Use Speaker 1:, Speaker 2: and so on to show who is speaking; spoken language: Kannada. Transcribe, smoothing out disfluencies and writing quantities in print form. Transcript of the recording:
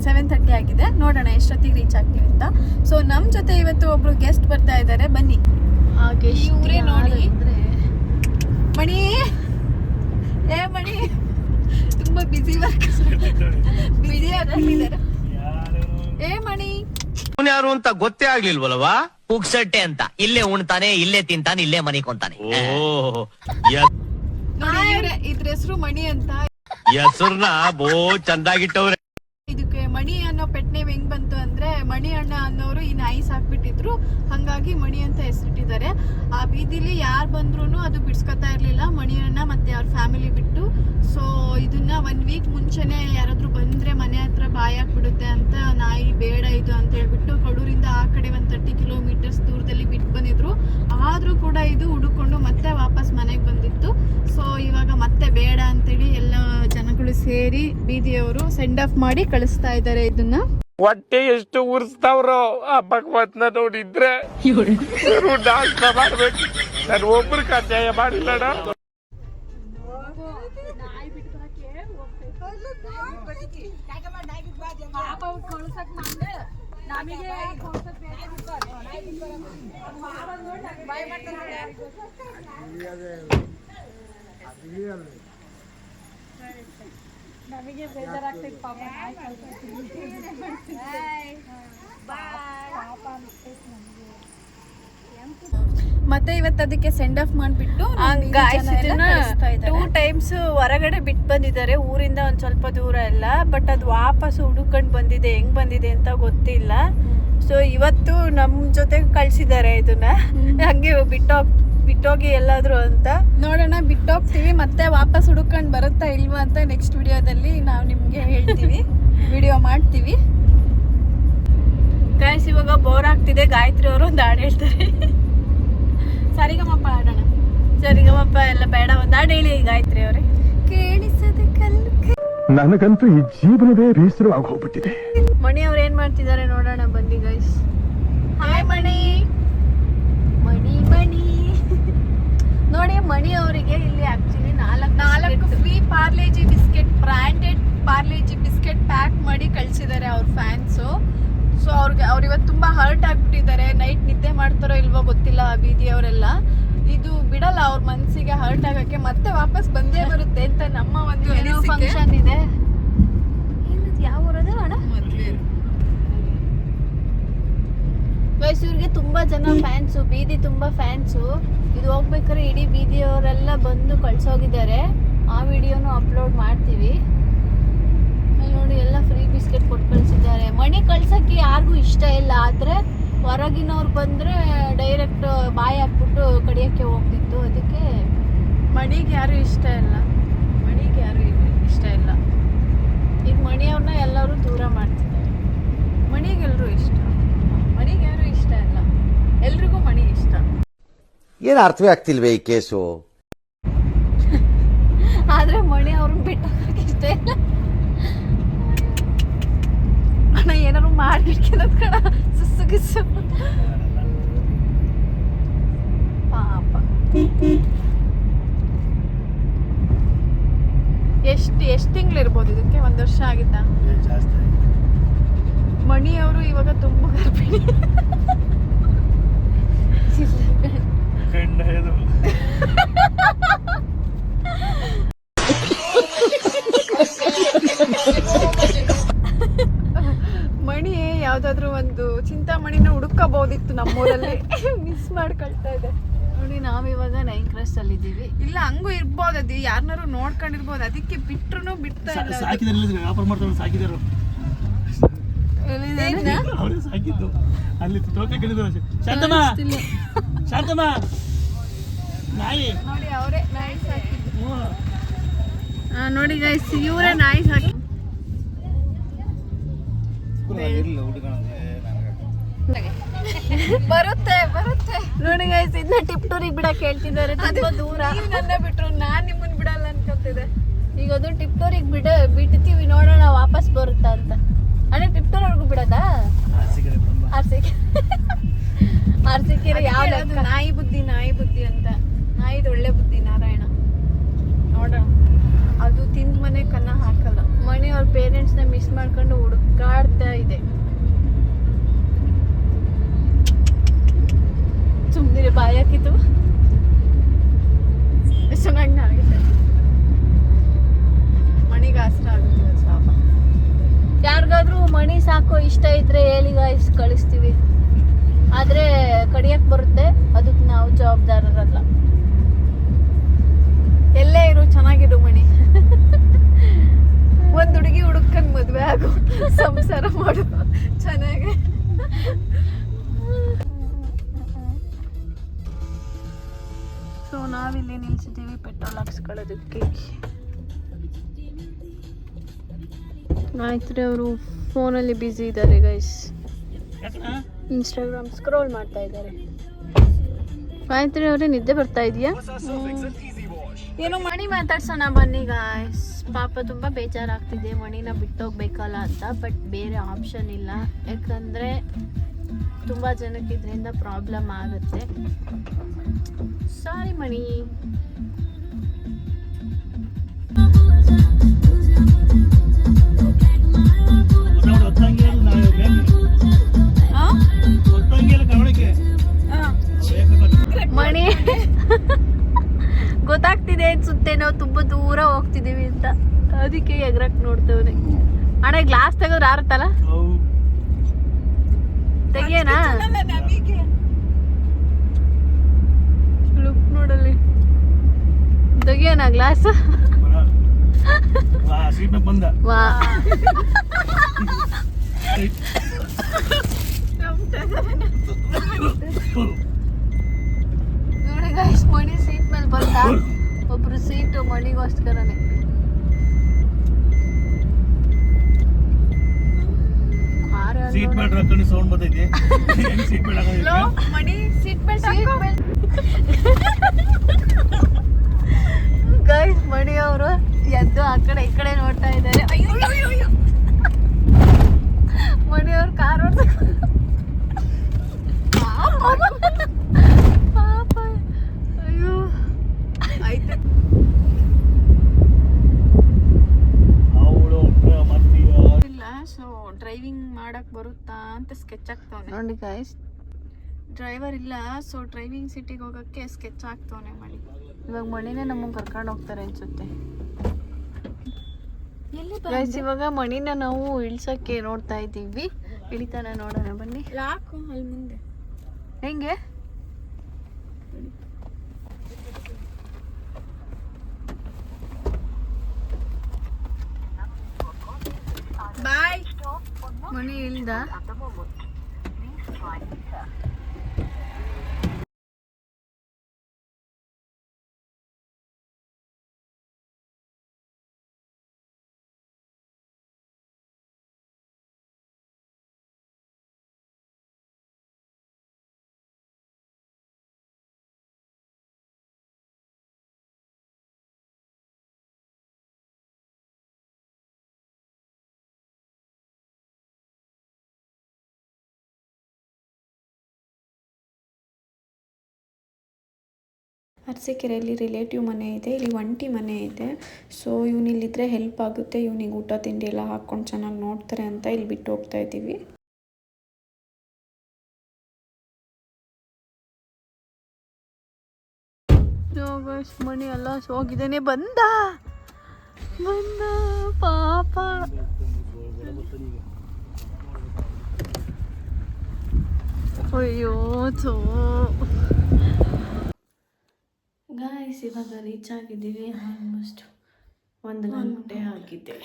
Speaker 1: 7:30 ಆಗಿದೆ. ನೋಡೋಣ ಎಷ್ಟೊತ್ತಿಗೆ ರೀಚ್ ಆಗ್ತೀವಿ ಅಂತ. ಸೊ ನಮ್ಮ ಜೊತೆ ಇವತ್ತು ಒಬ್ರು ಗೆಸ್ಟ್ ಬರ್ತಾ ಇದ್ದಾರೆ, ಬನ್ನಿ. ಈ ಊರೇ ನೋಡಿ. ಮಣಿ ಮಣಿ ತುಂಬಾ ಬಿಸಿ ವರ್ಕ್ ಬಿಸಿ ಆಗಿದ್ದಾರೆ. ಮಣಿ
Speaker 2: ಯಾರು ಅಂತ ಗೊತ್ತೇ ಆಗ್ಲಿಲ್ವಲ್ವಾ? ಪುಕ್ಸಟ್ಟೆ ಅಂತ ಇಲ್ಲೇ ಉಣ್ತಾನೆ, ಇಲ್ಲೇ ತಿಂತಾನೆ, ಇಲ್ಲೇ ಮನಿಕೊಂತಾನೆ.
Speaker 1: ಇದ್ರ ಹೆಸರು ಮಣಿ ಅಂತ.
Speaker 2: ಹೆಸರ್ನ ಬೋ ಚಂದಾಗಿಟ್ಟವ್ರೆ.
Speaker 1: ಇದಕ್ಕೆ ಮಣಿ ಅನ್ನೋ ಪೆಟ್ ನೇಮ್ ಹೆಂಗ್ ಬಂತು ಅಂದ್ರೆ, ಮಣಿ ಅಣ್ಣ ಅನ್ನೋರು ಈ ನಾಯಿ ಸಾಕ್ಬಿಟ್ಟಿದ್ರು, ಹಂಗಾಗಿ ಮಣಿ ಅಂತ ಹೆಸರಿಟ್ಟಿದ್ದಾರೆ. ಆ ಬೀದಿಲಿ ಯಾರು ಬಂದ್ರು ಅದು ಬಿಡ್ಸ್ಕೊತಾ ಇರ್ಲಿಲ್ಲ ಮಣಿ ಅಣ್ಣ ಮತ್ತೆ ಅವ್ರ ಫ್ಯಾಮಿಲಿ ಬಿಟ್ಟು. ಸೊ ಇದನ್ನ 1 ವೀಕ್ ಮುಂಚೆನೆ ಯಾರಾದ್ರೂ ಬಂದ್ರೆ ಮನೆ ಹತ್ರ ಬಾಯಿ ಹಾಕ್ಬಿಡುತ್ತೆ ಅಂತ ನಾಯಿ ಬೇಡ ಇದು ಅಂತ ಹೇಳ್ಬಿಟ್ಟು ಕಡೂರಿಂದ ಆ ಕಡೆ 30 ಕಿಲೋಮೀಟರ್ಸ್ ದೂರದಲ್ಲಿ ಬಿಟ್ಟು ಬಂದಿದ್ರು. ಆದ್ರೂ ಕೂಡ ಇದು ಹುಡುಕೊಂಡು ಮತ್ತೆ ವಾಪಸ್ ಮನೆಗೆ ಬಂದಿತ್ತು. ಸೊ ಇವಾಗ ಮತ್ತೆ ಬೇಡ ಅಂತೇಳಿ ಎಲ್ಲ ಜನಗಳು ಸೇರಿ ಬೀದಿಯವರು ಸೆಂಡ್ ಆಫ್ ಮಾಡಿ ಕಳಿಸ್ತಾ ಇದ್ದಾರೆ ಇದನ್ನ.
Speaker 3: ಹೊಟ್ಟೆ ಎಷ್ಟು ಉರ್ಸ್ತಾವ್ರೋ ಆ ಭಗವತ್ನ ನೋಡಿದ್ರೆ ನಾಶ ಮಾಡ್ಬೇಕು. ನಾನು ಒಬ್ರು ಕಡ್ಡಾಯ ಮಾಡಿಲ್ಲಣ್ಣ.
Speaker 1: ನಮಗೆ ಬೇಜಾರಾಗ್ತೈತೆ ಪಾಪ. ಮತ್ತೆ ಇವತ್ತು ಅದಕ್ಕೆ ಸೆಂಡ್ ಆಫ್ ಮಾಡ್ಬಿಟ್ಟು 2 ಟೈಮ್ಸ್ ಹೊರಗಡೆ ಬಿಟ್ಟು ಬಂದಿದ್ದಾರೆ ಊರಿಂದ ಒಂದ್ ಸ್ವಲ್ಪ ದೂರ ಎಲ್ಲ. ಬಟ್ ಅದು ವಾಪಸ್ ಹುಡುಕೊಂಡು ಬಂದಿದೆ, ಹೆಂಗ್ ಬಂದಿದೆ ಅಂತ ಗೊತ್ತಿಲ್ಲ. ಸೊ ಇವತ್ತು ನಮ್ ಜೊತೆ ಕಳ್ಸಿದ್ದಾರೆ ಇದನ್ನ, ಹಂಗೆ ಬಿಟ್ಟೋಗಿ ಎಲ್ಲಾದ್ರು ಅಂತ. ನೋಡೋಣ, ಬಿಟ್ಟೋಗ್ತೀವಿ. ಮತ್ತೆ ವಾಪಸ್ ಹುಡುಕೊಂಡು ಬರುತ್ತಾ ಇಲ್ವಾ ಅಂತ ನೆಕ್ಸ್ಟ್ ವಿಡಿಯೋದಲ್ಲಿ ನಾವು ನಿಮ್ಗೆ ಹೇಳ್ತೀವಿ, ವಿಡಿಯೋ ಮಾಡ್ತೀವಿ. ಗೈಸ್ ಇವಾಗ ಬೋರ್ ಆಗ್ತಿದೆ. ಗಾಯತ್ರಿ ಅವರು ಒಂದು ಹಾಡು ಹೇಳ್ತಾರೆ. ಸರಿಗಮಪ್ಪ ಆಡೋಣ. ಸರಿಗಮಪ್ಪ ಎಲ್ಲ ಬೇಡ, ಒಂದು ಹಾಡು ಹೇಳಿ ಗಾಯತ್ರಿ ಅವರೇ. ಕೇಳಿಸದ ಕಲ್ಲು
Speaker 4: ನನಗಂತೂ ಈ ಜೀವನವೇ ಬೇಸರವಾಗಿ ಹೋಗ್ಬಿಟ್ಟಿದೆ.
Speaker 1: ಮಣಿ ಅವ್ರು ಏನ್ ಮಾಡ್ತಿದ್ದಾರೆ ನೋಡೋಣ ಬನ್ನಿ ಗೈಸ್. ಹಾಯ್ ಮಣಿ. ಮಣಿ ಮಣಿ ನೋಡಿ, ಮಣಿ ಅವರಿಗೆ ಇಲ್ಲಿ actually 4 free Parle-G biscuit, branded Parle-G biscuit pack ಮಾಡಿ ಕಳ್ಸಿದ್ದಾರೆ ಅವ್ರ ಫ್ಯಾನ್ಸು. ಸೊ ಅವ್ರು ಇವತ್ತು ತುಂಬಾ ಹರ್ಟ್ ಆಗ್ಬಿಟ್ಟಿದ್ದಾರೆ. ನೈಟ್ ನಿದ್ದೆ ಮಾಡ್ತಾರೋ ಇಲ್ವೋ ಗೊತ್ತಿಲ್ಲ ಆ ಬೀದಿಯವರೆಲ್ಲ. ಇದು ಬಿಡಲ್ಲ ಅವ್ರ ಮನ್ಸಿಗೆ ಹರ್ಟ್ ಆಗಕ್ಕೆ, ಮತ್ತೆ ವಾಪಸ್ ಬಂದೇ ಬರುತ್ತೆ ಅಂತ ನಮ್ಮ ಒಂದು ಫಂಕ್ಷನ್ ಇದೆ. ಯಾವ ಊರದು ಅಣ್ಣ? ಮೈಸೂರಿಗೆ ತುಂಬಾ ಜನ ಫ್ಯಾನ್ಸು, ಬೀದಿ ತುಂಬಾ ಫ್ಯಾನ್ಸು. ಇದು ಹೋಗ್ಬೇಕಾದ್ರೆ ಇಡೀ ಬೀದಿಯವರೆಲ್ಲ ಬಂದು ಕಳ್ಸೋಗಿದ್ದಾರೆ. ಆ ವಿಡಿಯೋನು ಅಪ್ಲೋಡ್ ಮಾಡ್ತೀವಿ ನೋಡಿ. ಎಲ್ಲ ಫ್ರೀ ಬಿಸ್ಕೆಟ್ ಕೊಟ್ಟು ಕಳ್ಸಿದ್ದಾರೆ. ಮಣಿ ಕಳ್ಸಕ್ಕೆ ಯಾರಿಗೂ ಇಷ್ಟ ಇಲ್ಲ, ಆದ್ರೆ ಹೊರಗಿನವ್ರು ಬಂದ್ರೆ ಡೈರೆಕ್ಟ್ ಬಾಯಿ ಹಾಕ್ಬಿಟ್ಟು ಕಡಿಯಕ್ಕೆ ಹೋಗ್ತಿತ್ತು. ಅದಕ್ಕೆ ಮಣಿಗೆ ಯಾರು ಇಷ್ಟ ಇಲ್ಲ, ಮಣಿಗೆ ಯಾರು ಇಷ್ಟ ಇಲ್ಲ. ಈಗ ಮಣಿಯವ್ರನ್ನ ಎಲ್ಲರೂ ದೂರ ಮಾಡ್ತಿದ್ದಾರೆ. ಮಣಿಗೆಲ್ಲರೂ ಇಷ್ಟ, ಮಣಿಗೆ ಯಾರು ಇಷ್ಟ ಇಲ್ಲ, ಎಲ್ರಿಗೂ ಮಣಿ ಇಷ್ಟ.
Speaker 5: ಏನು ಅರ್ಥವೇ ಆಗ್ತಿಲ್ವೇ ಈ ಕೇಸು?
Speaker 1: ಆದ್ರೆ ಮಣಿ ಅವ್ರನ್ನ ಬಿಟ್ಟೋಗಕ್ಕೆ ಇಷ್ಟ ಇಲ್ಲ. ಅಣ್ಣ ಏನಾರು ಮಾಡಿಟ್ಕೊಳ್ಳೋದು ಕಣ, ಸುಸ್ಸು ಪಾಪ. ಎಷ್ಟು ತಿಂಗಳಿರ್ಬೋದು ಇದಕ್ಕೆ? 1 ವರ್ಷ ಆಗಿದ್ದ? ಮಣಿ ಅವರು ಇವಾಗ ತುಂಬಾ ಗರ್ಭಿಣಿ. ಮಣಿ ಯಾವ್ದಾದ್ರು ಒಂದು ಚಿಂತಾಮಣಿನ ಹುಡುಕಬಹುದಿತ್ತು ನಮ್ಮೂರಲ್ಲಿ. ಮಿಸ್ ಮಾಡ್ಕೊಳ್ತಾ ಇದೆ ನೋಡಿ. ನಾವಿವಾಗ 9 ಕ್ರಾಸ್ ಅಲ್ಲಿ ಇದೀವಿ. ಇಲ್ಲ ಹಂಗೂ ಇರ್ಬೋದು, ಅದು ಯಾರನ್ನಾರು ನೋಡ್ಕೊಂಡಿರ್ಬೋದು. ಅದಕ್ಕೆ ಬಿಟ್ರು ಬಿಡ್ತಾ ಇಲ್ಲ.
Speaker 3: ವ್ಯಾಪಾರ ಮಾಡ್ತಾರೆ, ಸಾಕಿದಾರು ಅವರೇ ಸಾಕಿದ್ದು. ಅಲ್ಲಿ ಶಾಂತಮ್ಮ ಶಾಂತಮ್ಮ ನಾಯಿ
Speaker 1: ನೋಡಿ, ಅವರೇ ನಾಯಿ ಸಾಕಿದ್ದು. ನೋಡಿ ಗೈಸ್, ಇವರೇ ನಾಯಿ ಸಾಕಿ. ಬರುತ್ತೆ ನೋಡಿ ಗೈಸ್. ಇದನ್ನ ಟಿಪ್ಟೂರಿಗೆ ಬಿಡಕ್ ಹೇಳ್ತಿದ್ದಾರೆ, ತುಂಬಾ ದೂರ. ನನ್ನ ಬಿಟ್ರು ನಾನ್ ನಿಮ್ಮನ್ನ ಬಿಡಲ್ಲ ಅನ್ಕೊಂತಿದ್ದೆ. ಈಗ ಅದು ಟಿಪ್ಟೂರಿಗೆ ಬಿಡ್ತೀವಿ, ನೋಡೋಣ ವಾಪಸ್ ಬರುತ್ತಾ ಅಂತ. ಅಣ್ಣ ಟಿಪ್ಟೂರ್ವರೆಗೂ ಬಿಡೋದಾ? ಆರ್ಸಿಕೆರೆ ಯಾವ ನಾಯಿ ಬುದ್ಧಿ ಅಂತ. ನಾಯಿದು ಒಳ್ಳೆ ಬುದ್ಧಿ ನಾರಾಯಣ. ನೋಡೋಣ, ಅದು ತಿಂದ ಮನೆ ಕನ್ನ ಹಾಕಲ್ಲ. ಮಣಿ ಅವ್ರ ಪೇರೆಂಟ್ಸ್ನ ಮಿಸ್ ಮಾಡ್ಕೊಂಡು ಹುಡುಕಾಡ್ತಾ ಇದೆ. ಸುಮ್ಮನೆ ಬಾಯಿ ಹಾಕಿತ್ತು. ಚೆನ್ನಾಗಿ ಆಗಿದೆ. ಮಣಿಗೆ ಆಸರ ಆಗುತ್ತೆ ಸಾಪ. ಯಾರಿಗಾದ್ರೂ ಮಣಿ ಸಾಕೋ ಇಷ್ಟ ಇದ್ರೆ ಹೇಳಿ ಗಾಯ್ಸ್, ಕಳಿಸ್ತೀವಿ. ಆದ್ರೆ ಕಡಿಯಕ್ ಬರುತ್ತೆ, ಅದಕ್ಕೆ ನಾವು ಜವಾಬ್ದಾರರಲ್ಲ. ಎಲ್ಲೇ ಇರು, ಚೆನ್ನಾಗಿರು ಮಣಿ. ಒಂದ್ ಹುಡುಗಿ ಹುಡುಕಂಗ್ ಮದ್ವೆ ಆಗು, ಸಂಸಾರ ಮಾಡು ಚೆನ್ನಾಗಿ. ಸೊ ನಾವಿಲ್ಲಿ ನಿಲ್ಸಿದ್ದೀವಿ ಪೆಟ್ರೋಲ್ ಹಾಕ್ಸ್ಕೊಳ್ಳೋದಕ್ಕೆ. ಗಾಯತ್ರಿ ಅವರು ಫೋನಲ್ಲಿ ಬ್ಯುಸಿ ಇದ್ದಾರೆ ಗೈಸ್. ಇನ್ಸ್ಟಾಗ್ರಾಮ್ ಸ್ಕ್ರೋಲ್ ಮಾಡ್ತಾ ಇದ್ದಾರೆ. ಗಾಯತ್ರಿ ಅವರೇ ನಿದ್ದೆ ಬರ್ತಾ ಇದೆಯಾ? ಏನೋ ಮಣಿ ಮಾತಾಡ್ಸೋಣ ಬನ್ನಿ ಗಾಯ್ಸ್. ಪಾಪ ತುಂಬ ಬೇಜಾರಾಗ್ತಿದೆ ಮಣಿನ ಬಿಟ್ಟೋಗ್ಬೇಕಲ್ಲ ಅಂತ. ಬಟ್ ಬೇರೆ ಆಪ್ಷನ್ ಇಲ್ಲ, ಯಾಕಂದರೆ ತುಂಬ ಜನಕ್ಕೆ ಇದರಿಂದ ಪ್ರಾಬ್ಲಮ್ ಆಗುತ್ತೆ. ಸಾರಿ ಮಣಿ. ಮಣಿ ಗೊತ್ತಾಗ್ತಿದೆ ಅನ್ಸುತ್ತೆ ನಾವು ತುಂಬ ದೂರ ಹೋಗ್ತಿದ್ದೀವಿ ಅಂತ, ಅದಕ್ಕೆ ಎಗ್ರಕ್ ನೋಡ್ತೇವೆ. ಅಣ್ಣ ಗ್ಲಾಸ್ ತೆಗೆದ್ರೆ ಆರುತ್ತಲ್ಲ, ತೆಗಿಯೋಣ? ಲುಕ್ ನೋಡಲ್ಲಿ, ತೆಗಿಯೋಣ ಗ್ಲಾಸ್? ವಾ ನೋಡಿ ಗೈಸ್, ಮಣಿ ಸೀಟ್ ಮೇಲೆ ಬಂದ. ಒಬ್ರು ಸೀಟು ಮಣಿಗೋಸ್ಕರನೇ.
Speaker 3: ಸೀಟ್ ಬೆಲ್ಟ್ ಹಾಕೊಂಡು ಸೌಂಡ್ ಬರ್ತೈತೆ. ಸೀಟ್ ಬೆಲ್ಟ್ ಹಾಕೋದಿಲ್ಲ
Speaker 1: ಮಣಿ, ಸೀಟ್ ಬೆಲ್ಟ್ ಗೈಸ್. ಮಣಿ ಅವರು ಎದ್ದು ಆ ಕಡೆ ಈ ಕಡೆ ನೋಡ್ತಾ ಇದ್ದಾರೆ. ಅಯ್ಯೋ ಮಣಿ ಅವ್ರು ಕಾರ್ ಓಡ್ಸಕ್ಕೆ ಪಾಪ. ಅಯ್ಯೋ ಆಯ್ತು. ಇಲ್ಲ, ಸೊ ಡ್ರೈವಿಂಗ್ ಮಾಡಕ್ ಬರುತ್ತಾ ಅಂತ ಸ್ಕೆಚ್ ಆಗ್ತವನೆ ನೋಡಿ ಗೈಸ್. ಡ್ರೈವರ್ ಇಲ್ಲ, ಸೊ ಡ್ರೈವಿಂಗ್ ಸಿಟಿಗೆ ಹೋಗಕ್ಕೆ ಸ್ಕೆಚ್ ಆಗ್ತವನೆ ಮಣಿ. ಇವಾಗ ಮಣಿನೇ ನಮಗೆ ಕರ್ಕೊಂಡು ಹೋಗ್ತಾರೆ ಅನ್ಸುತ್ತೆ ಗೈಸ್. ಇವಾಗ ಮಣಿನ ನಾವು ಇಳ್ಸಕ್ಕೆ ನೋಡ್ತಾ ಇದ್ದೀವಿ. ಇಳಿತಾನ ನೋಡೋಣ ಬನ್ನಿ. ಯಾಕು ಅಲ್ಲಿ ಮುಂದೆ ಹೆಂಗೆ? ಬಾಯ್. ಮಣಿ ಇಳ್ದ.
Speaker 6: ಅರಸೀಕೆರೆಯಲ್ಲಿ ರಿಲೇಟಿವ್ ಮನೆ ಇದೆ, ಇಲ್ಲಿ ಒಂಟಿ ಮನೆ ಇದೆ. ಸೊ ಇವನಿಲ್ಲಿದ್ದರೆ ಹೆಲ್ಪ್ ಆಗುತ್ತೆ, ಇವನಿಗೆ ಊಟ ತಿಂಡಿ ಎಲ್ಲ ಹಾಕ್ಕೊಂಡು ಚೆನ್ನಾಗಿ ನೋಡ್ತಾರೆ ಅಂತ ಇಲ್ಲಿ ಬಿಟ್ಟು ಹೋಗ್ತಾ ಇದ್ದೀವಿ.
Speaker 1: ಮಣಿ ಎಲ್ಲ ಹೋಗಿದ್ದೇನೆ. ಬಂದ ಪಾಪ. ಅಯ್ಯೋ ಚೋ ಗಾಯ್ಸ್, ಇವಾಗ ರೀಚ್ ಆಗಿದ್ದೀವಿ. ಆಲ್ಮೋಸ್ಟ್ 1 ಗಂಟೆ ಆಗಿದೆ.